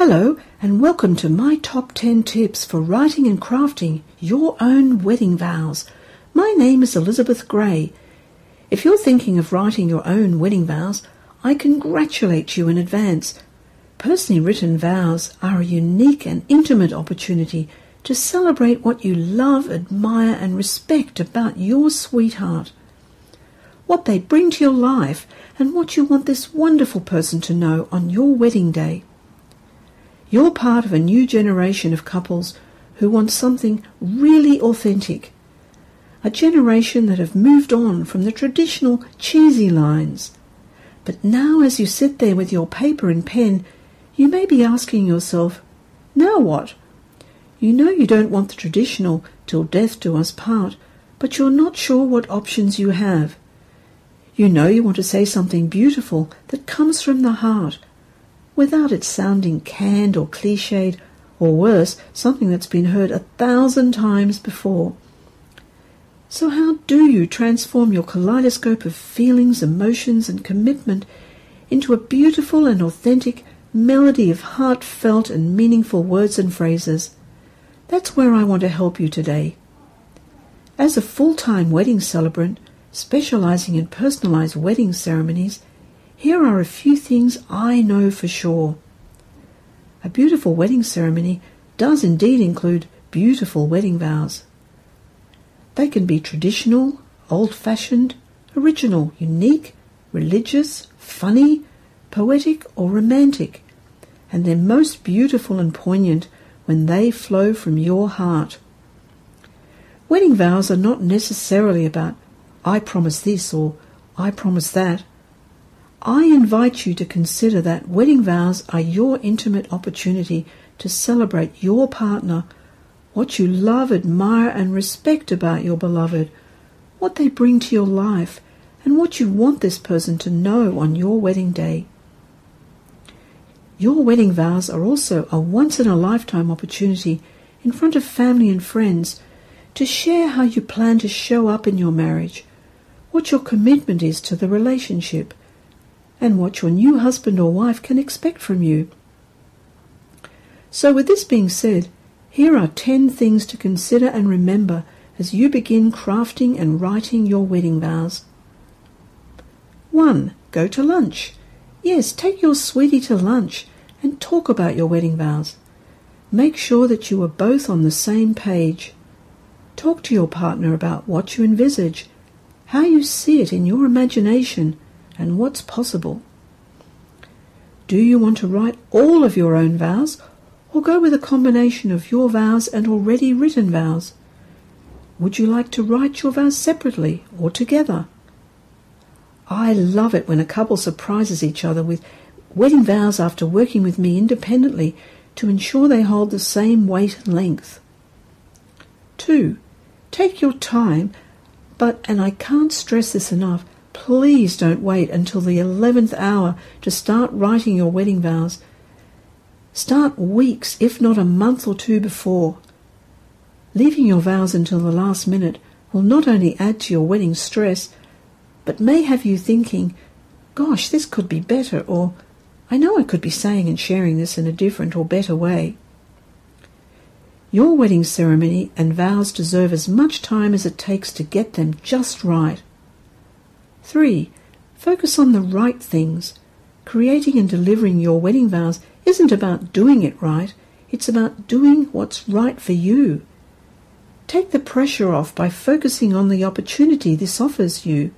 Hello and welcome to my top 10 tips for writing and crafting your own wedding vows. My name is Elizabeth Gray. If you're thinking of writing your own wedding vows, I congratulate you in advance. Personally written vows are a unique and intimate opportunity to celebrate what you love, admire and respect about your sweetheart, what they bring to your life and what you want this wonderful person to know on your wedding day. You're part of a new generation of couples who want something really authentic, a generation that have moved on from the traditional cheesy lines. But now as you sit there with your paper and pen, you may be asking yourself, now what? You know you don't want the traditional till death do us part, but you're not sure what options you have. You know you want to say something beautiful that comes from the heart, without it sounding canned or cliched, or worse, something that's been heard 1,000 times before. So how do you transform your kaleidoscope of feelings, emotions and commitment into a beautiful and authentic melody of heartfelt and meaningful words and phrases? That's where I want to help you today. As a full-time wedding celebrant, specializing in personalized wedding ceremonies, here are a few things I know for sure. A beautiful wedding ceremony does indeed include beautiful wedding vows. They can be traditional, old-fashioned, original, unique, religious, funny, poetic or romantic, and they're most beautiful and poignant when they flow from your heart. Wedding vows are not necessarily about I promise this or I promise that. I invite you to consider that wedding vows are your intimate opportunity to celebrate your partner, what you love, admire and respect about your beloved, what they bring to your life, and what you want this person to know on your wedding day. Your wedding vows are also a once-in-a-lifetime opportunity in front of family and friends to share how you plan to show up in your marriage, what your commitment is to the relationship, and what your new husband or wife can expect from you. So with this being said, here are 10 things to consider and remember as you begin crafting and writing your wedding vows. 1. Go to lunch. Yes, take your sweetie to lunch and talk about your wedding vows. Make sure that you are both on the same page. Talk to your partner about what you envisage, how you see it in your imagination, and what's possible. Do you want to write all of your own vows, or go with a combination of your vows and already written vows? Would you like to write your vows separately or together? I love it when a couple surprises each other with wedding vows after working with me independently to ensure they hold the same weight and length. 2. Take your time, and I can't stress this enough, please don't wait until the 11th hour to start writing your wedding vows. Start weeks, if not a month or two before. Leaving your vows until the last minute will not only add to your wedding stress, but may have you thinking, gosh, this could be better, or I know I could be saying and sharing this in a different or better way. Your wedding ceremony and vows deserve as much time as it takes to get them just right. 3. Focus on the right things. Creating and delivering your wedding vows isn't about doing it right, it's about doing what's right for you. Take the pressure off by focusing on the opportunity this offers you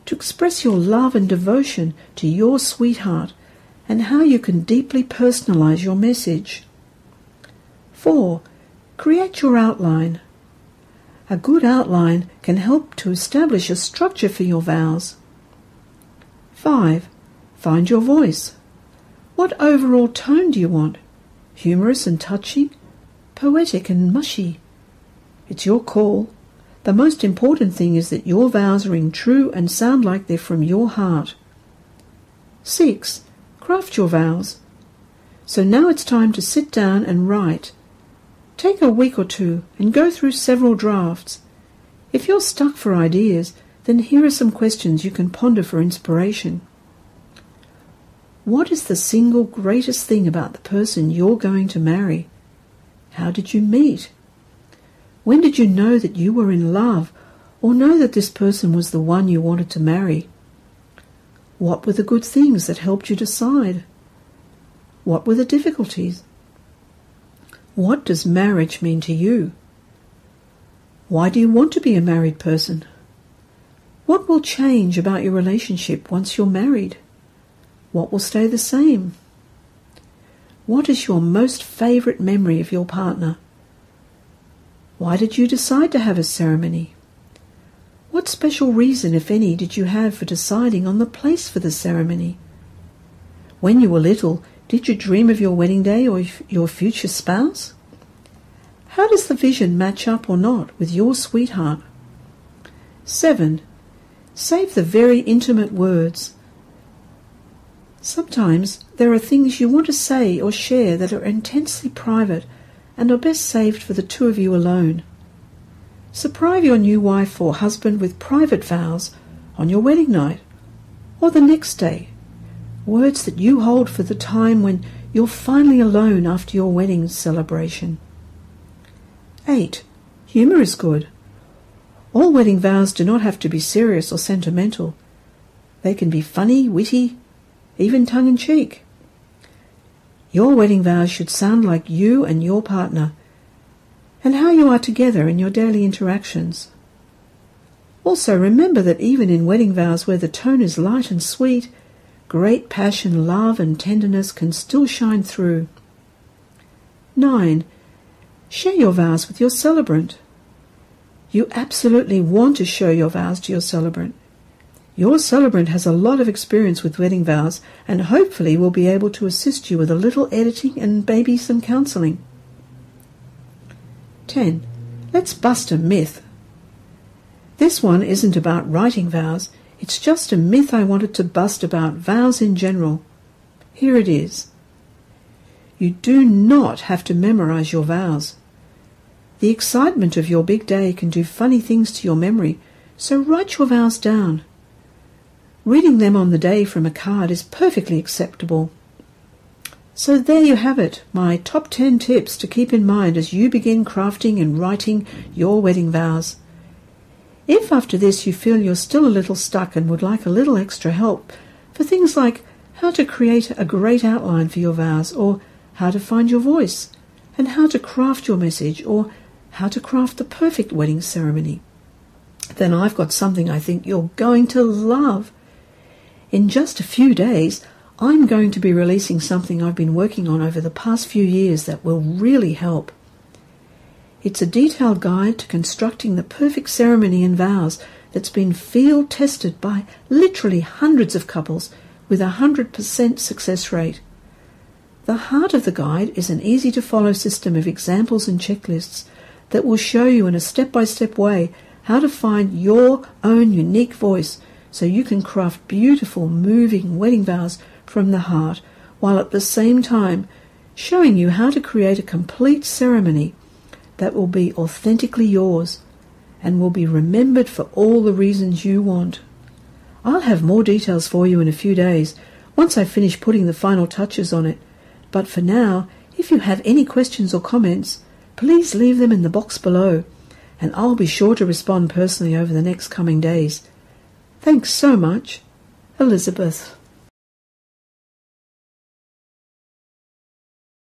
to express your love and devotion to your sweetheart and how you can deeply personalize your message. 4. Create your outline. A good outline can help to establish a structure for your vows. 5. Find your voice. What overall tone do you want? Humorous and touching? Poetic and mushy? It's your call. The most important thing is that your vows ring true and sound like they're from your heart. 6. Craft your vows. So now it's time to sit down and write. Take a week or two and go through several drafts. If you're stuck for ideas, then here are some questions you can ponder for inspiration. What is the single greatest thing about the person you're going to marry? How did you meet? When did you know that you were in love, or know that this person was the one you wanted to marry? What were the good things that helped you decide? What were the difficulties? What does marriage mean to you? Why do you want to be a married person? What will change about your relationship once you're married? What will stay the same? What is your most favourite memory of your partner? Why did you decide to have a ceremony? What special reason, if any, did you have for deciding on the place for the ceremony? When you were little, did you dream of your wedding day or your future spouse? How does the vision match up or not with your sweetheart? 7. Save the very intimate words. Sometimes there are things you want to say or share that are intensely private and are best saved for the two of you alone. Surprise your new wife or husband with private vows on your wedding night or the next day, words that you hold for the time when you're finally alone after your wedding celebration. 8. Humour is good. All wedding vows do not have to be serious or sentimental. They can be funny, witty, even tongue-in-cheek. Your wedding vows should sound like you and your partner, and how you are together in your daily interactions. Also remember that even in wedding vows where the tone is light and sweet, great passion, love and tenderness can still shine through. 9. Share your vows with your celebrant. You absolutely want to show your vows to your celebrant. Your celebrant has a lot of experience with wedding vows and hopefully will be able to assist you with a little editing and maybe some counselling. 10. Let's bust a myth. This one isn't about writing vows, it's just a myth I wanted to bust about vows in general. Here it is. You do not have to memorize your vows. The excitement of your big day can do funny things to your memory, so write your vows down. Reading them on the day from a card is perfectly acceptable. So there you have it, my top 10 tips to keep in mind as you begin crafting and writing your wedding vows. If after this you feel you're still a little stuck and would like a little extra help for things like how to create a great outline for your vows, or how to find your voice, and how to craft your message, or how to craft the perfect wedding ceremony, then I've got something I think you're going to love. In just a few days, I'm going to be releasing something I've been working on over the past few years that will really help. It's a detailed guide to constructing the perfect ceremony and vows that's been field tested by literally hundreds of couples with a 100% success rate. The heart of the guide is an easy-to-follow system of examples and checklists that will show you in a step-by-step way how to find your own unique voice so you can craft beautiful, moving wedding vows from the heart, while at the same time showing you how to create a complete ceremony that will be authentically yours and will be remembered for all the reasons you want. I'll have more details for you in a few days, once I finish putting the final touches on it, but for now, if you have any questions or comments, please leave them in the box below, and I'll be sure to respond personally over the next coming days. Thanks so much, Elizabeth.